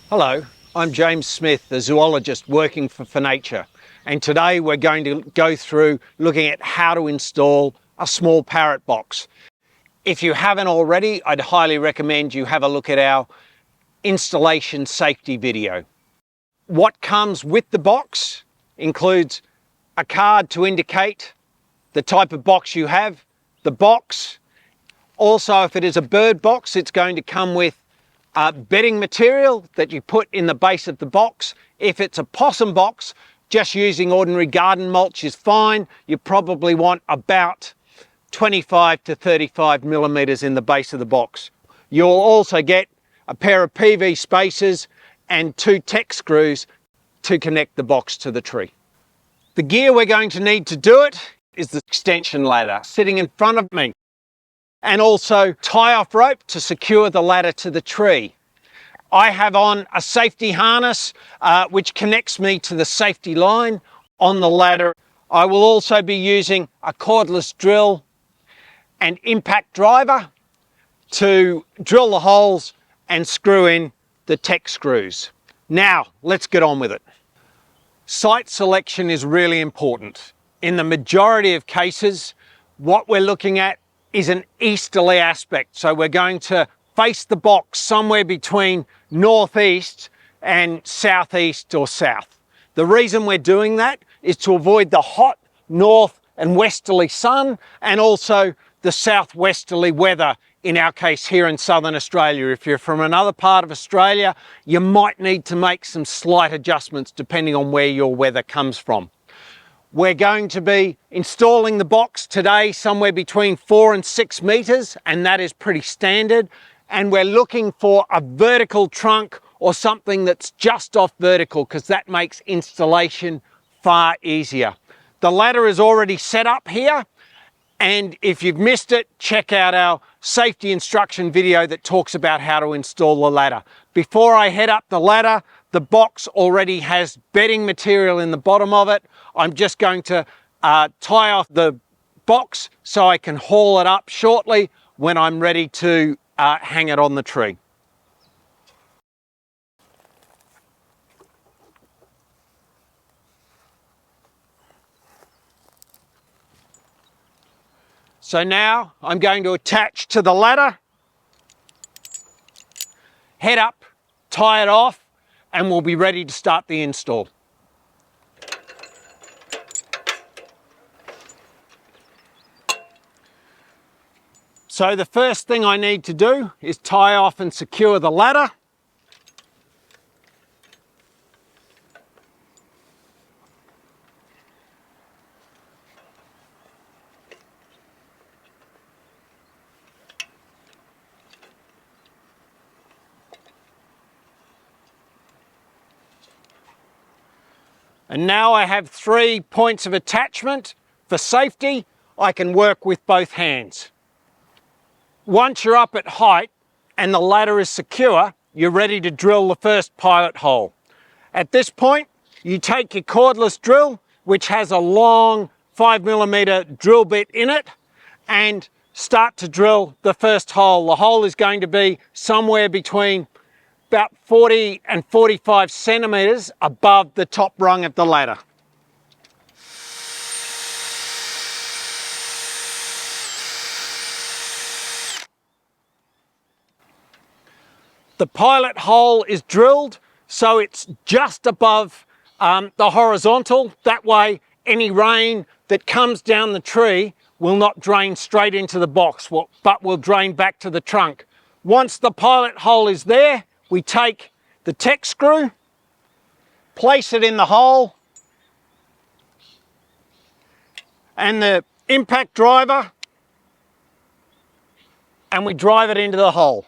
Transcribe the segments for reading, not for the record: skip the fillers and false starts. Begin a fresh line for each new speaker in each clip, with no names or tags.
Hello, I'm James Smith, the zoologist working for fauNature, and today we're going to go through looking at how to install a small parrot box. If you haven't already, I'd highly recommend you have a look at our installation safety video. What comes with the box includes a card to indicate the type of box you have, the box. Also, if it is a bird box, it's going to come with bedding material that you put in the base of the box. If it's a possum box, just using ordinary garden mulch is fine. You probably want about 25 to 35 millimeters in the base of the box. You'll also get a pair of PV spacers and 2 Tech screws to connect the box to the tree. The gear we're going to need to do it is the extension ladder sitting in front of me, and also tie-off rope to secure the ladder to the tree. I have on a safety harness which connects me to the safety line on the ladder. I will also be using a cordless drill and impact driver to drill the holes and screw in the Tech screws. Now, let's get on with it. Site selection is really important. In the majority of cases, what we're looking at is an easterly aspect. So we're going to face the box somewhere between northeast and southeast or south. The reason we're doing that is to avoid the hot north and westerly sun, and also the southwesterly weather, in our case here in southern Australia. If you're from another part of Australia, you might need to make some slight adjustments depending on where your weather comes from. We're going to be installing the box today somewhere between 4 and 6 meters, and that is pretty standard. And we're looking for a vertical trunk or something that's just off vertical, because that makes installation far easier. The ladder is already set up here, and if you've missed it, check out our safety instruction video that talks about how to install the ladder. Before I head up the ladder, the box already has bedding material in the bottom of it. I'm just going to tie off the box so I can haul it up shortly when I'm ready to hang it on the tree. So now I'm going to attach to the ladder, head up, tie it off, and we'll be ready to start the install. So the first thing I need to do is tie off and secure the ladder. And now I have 3 points of attachment. For safety, I can work with both hands. Once you're up at height and the ladder is secure, you're ready to drill the first pilot hole. At this point, you take your cordless drill, which has a long 5mm drill bit in it, and start to drill the first hole. The hole is going to be somewhere between about 40 and 45 centimeters above the top rung of the ladder. The pilot hole is drilled so it's just above the horizontal. That way any rain that comes down the tree will not drain straight into the box, but will drain back to the trunk. Once the pilot hole is there, we take the Tech screw, place it in the hole, and the impact driver, and we drive it into the hole.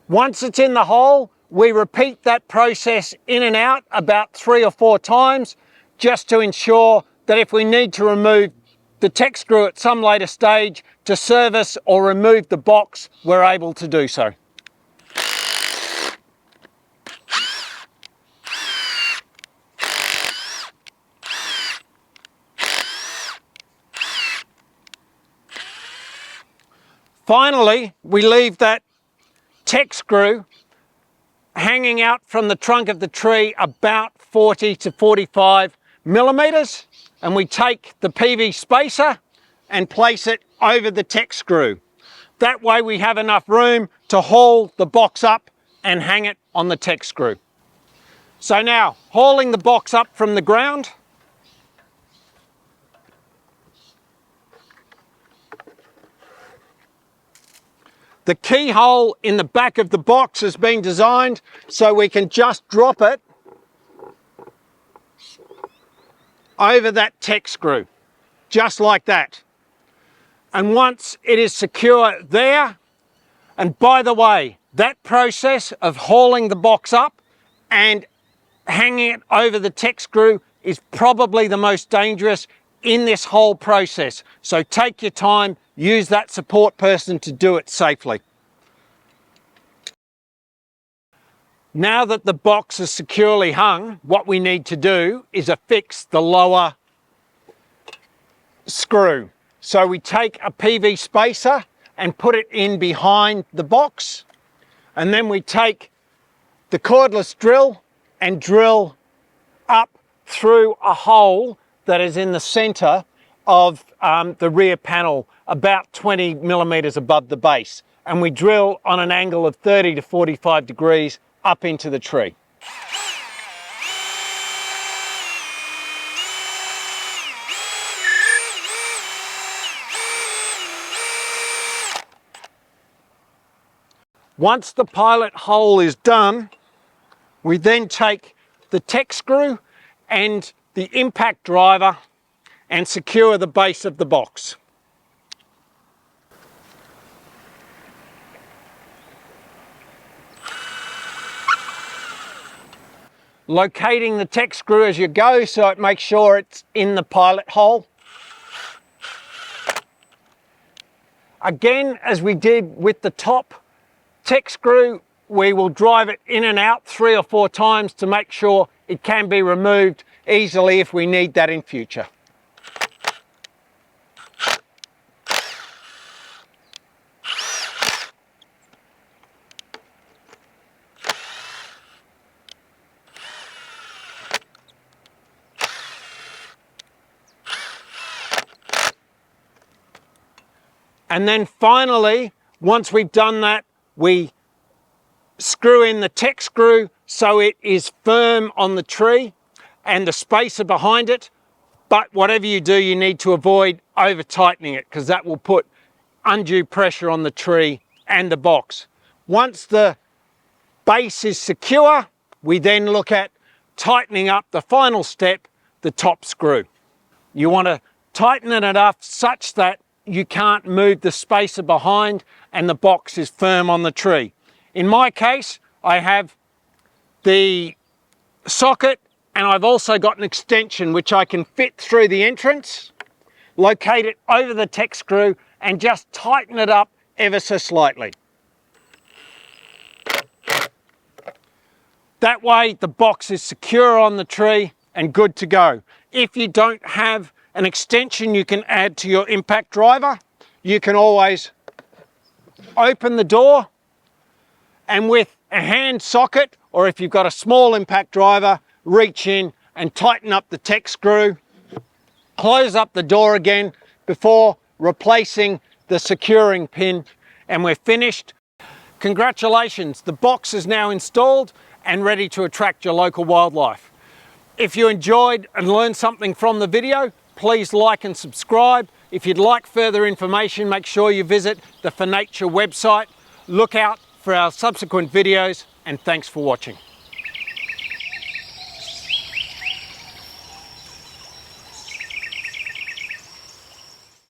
Once it's in the hole, we repeat that process in and out about 3 or 4 times, just to ensure that if we need to remove the Tech screw at some later stage to service or remove the box, we're able to do so. Finally, we leave that tech screw hanging out from the trunk of the tree about 40 to 45 millimeters, and we take the PV spacer and place it over the tech screw. That way we have enough room to haul the box up and hang it on the tech screw. So now, hauling the box up from the ground, the keyhole in the back of the box has been designed so we can just drop it over that tech screw, just like that. And once it is secure there, and by the way, that process of hauling the box up and hanging it over the tech screw is probably the most dangerous in this whole process. So take your time, use that support person to do it safely. Now that the box is securely hung, what we need to do is affix the lower screw. So we take a PV spacer and put it in behind the box, and then we take the cordless drill and drill up through a hole that is in the center of the rear panel, about 20 millimeters above the base. And we drill on an angle of 30 to 45 degrees up into the tree. Once the pilot hole is done, we then take the tech screw and the impact driver and secure the base of the box. Locating the tech screw as you go so it makes sure it's in the pilot hole. Again, as we did with the top tech screw, we will drive it in and out 3 or 4 times to make sure it can be removed easily if we need that in future. And then finally, once we've done that, we screw in the tech screw so it is firm on the tree and the spacer behind it. But whatever you do, you need to avoid over tightening it because that will put undue pressure on the tree and the box. Once the base is secure, we then look at tightening up the final step, the top screw. You want to tighten it enough such that you can't move the spacer behind and the box is firm on the tree. In my case, I have the socket and I've also got an extension which I can fit through the entrance, locate it over the tech screw and just tighten it up ever so slightly. That way the box is secure on the tree and good to go. If you don't have an extension you can add to your impact driver, you can always open the door and with a hand socket, or if you've got a small impact driver, reach in and tighten up the tech screw, close up the door again before replacing the securing pin, and we're finished. Congratulations, the box is now installed and ready to attract your local wildlife. If you enjoyed and learned something from the video, please like and subscribe. If you'd like further information, make sure you visit the fauNature website. Look out for our subsequent videos and thanks for watching.